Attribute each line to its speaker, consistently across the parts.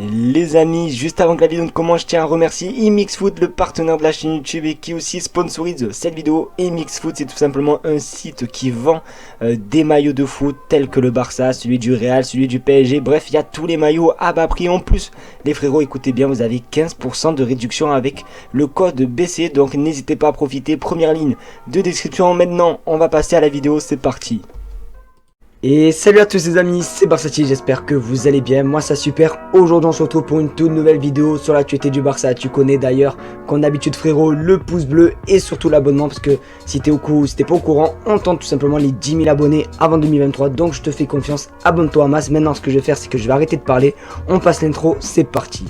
Speaker 1: Les amis, juste avant que la vidéo ne commence, je tiens à remercier iMixFoot, le partenaire de la chaîne YouTube et qui aussi sponsorise cette vidéo. iMixFoot, c'est tout simplement un site qui vend des maillots de foot tels que le Barça, celui du Real, celui du PSG. Bref, il y a tous les maillots à bas prix. En plus, les frérots, écoutez bien, vous avez 15% de réduction avec le code BC. Donc n'hésitez pas à profiter. Première ligne de description. Maintenant, on va passer à la vidéo. C'est parti. Et salut à tous les amis, c'est Barsati, j'espère que vous allez bien, moi ça super. Aujourd'hui on se retrouve pour une toute nouvelle vidéo sur l'actualité du Barça. Tu connais d'ailleurs comme d'habitude frérot le pouce bleu et surtout l'abonnement, parce que si t'es pas au courant, on tente tout simplement les 10 000 abonnés avant 2023. Donc je te fais confiance, abonne-toi à masse. Maintenant ce que je vais faire, c'est que je vais arrêter de parler, on passe l'intro, c'est parti.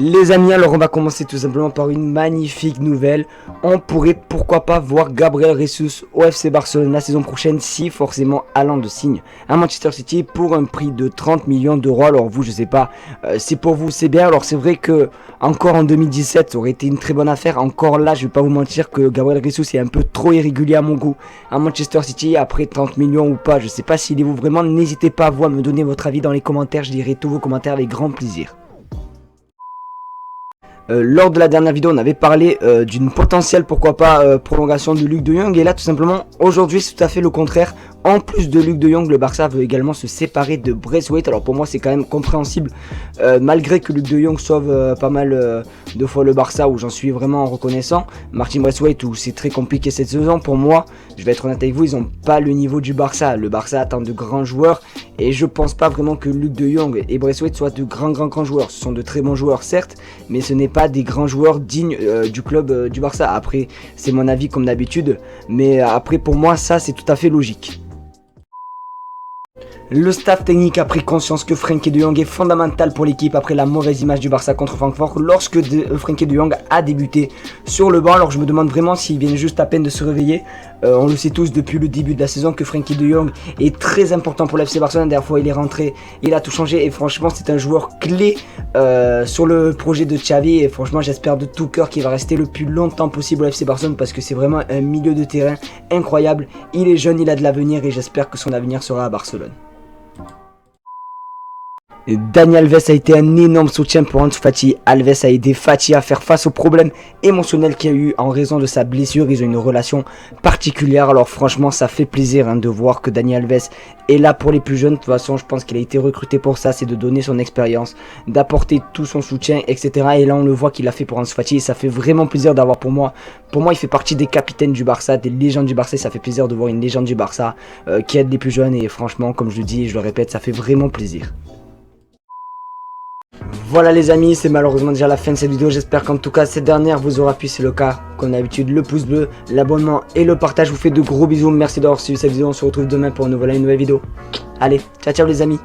Speaker 1: Les amis, alors on va commencer tout simplement par une magnifique nouvelle. On pourrait pourquoi pas voir Gabriel Jesus au FC Barcelone la saison prochaine si forcément Haaland signe à Manchester City pour un prix de 30 millions d'euros. Alors vous, je sais pas, c'est pour vous, c'est bien. Alors c'est vrai que encore en 2017 ça aurait été une très bonne affaire. Encore là, je vais pas vous mentir que Gabriel Jesus est un peu trop irrégulier à mon goût à Manchester City. Après 30 millions ou pas, je sais pas s'il est vous vraiment. N'hésitez pas à vous à me donner votre avis dans les commentaires. Je lirai tous vos commentaires avec grand plaisir. Lors de la dernière vidéo, on avait parlé d'une potentielle, pourquoi pas, prolongation de Luc de Jong. Et là, tout simplement, aujourd'hui, c'est tout à fait le contraire. En plus de Luc de Jong, le Barça veut également se séparer de Braithwaite. Alors pour moi, c'est quand même compréhensible, malgré que Luc de Jong sauve pas mal de fois le Barça, où j'en suis vraiment reconnaissant. Martin Braithwaite, où c'est très compliqué cette saison. Pour moi, je vais être honnête avec vous, ils n'ont pas le niveau du Barça. Le Barça attend de grands joueurs. Et je pense pas vraiment que Luc de Jong et Braithwaite soient de grands joueurs. Ce sont de très bons joueurs, certes, mais ce n'est pas des grands joueurs dignes du club du Barça. Après, c'est mon avis comme d'habitude, mais après pour moi ça c'est tout à fait logique. Le staff technique a pris conscience que Frenkie de Jong est fondamental pour l'équipe après la mauvaise image du Barça contre Francfort lorsque Frenkie de Jong a débuté sur le banc. Alors je me demande vraiment s'ils viennent juste à peine de se réveiller. On le sait tous depuis le début de la saison que Frenkie de Jong est très important pour l'FC Barcelone. La dernière fois il est rentré, il a tout changé et franchement c'est un joueur clé sur le projet de Xavi. Et franchement j'espère de tout cœur qu'il va rester le plus longtemps possible au FC Barcelone, parce que c'est vraiment un milieu de terrain incroyable. Il est jeune, il a de l'avenir et j'espère que son avenir sera à Barcelone. Dani Alves a été un énorme soutien pour Ansu Fati. Alves a aidé Fati à faire face aux problèmes émotionnels qu'il y a eu en raison de sa blessure. Ils ont une relation particulière. Alors franchement ça fait plaisir de voir que Dani Alves est là pour les plus jeunes. De toute façon je pense qu'il a été recruté pour ça, c'est de donner son expérience, d'apporter tout son soutien, etc. Et là on le voit qu'il a fait pour Ansu Fati et ça fait vraiment plaisir d'avoir pour moi il fait partie des capitaines du Barça, des légendes du Barça. Et ça fait plaisir de voir une légende du Barça qui aide les plus jeunes. Et franchement comme je le dis et je le répète, ça fait vraiment plaisir. Voilà les amis, c'est malheureusement déjà la fin de cette vidéo. J'espère qu'en tout cas cette dernière vous aura plu. C'est le cas, comme d'habitude, le pouce bleu, l'abonnement et le partage. Je vous fais de gros bisous, merci d'avoir suivi cette vidéo. On se retrouve demain pour une nouvelle vidéo. Allez, ciao ciao les amis.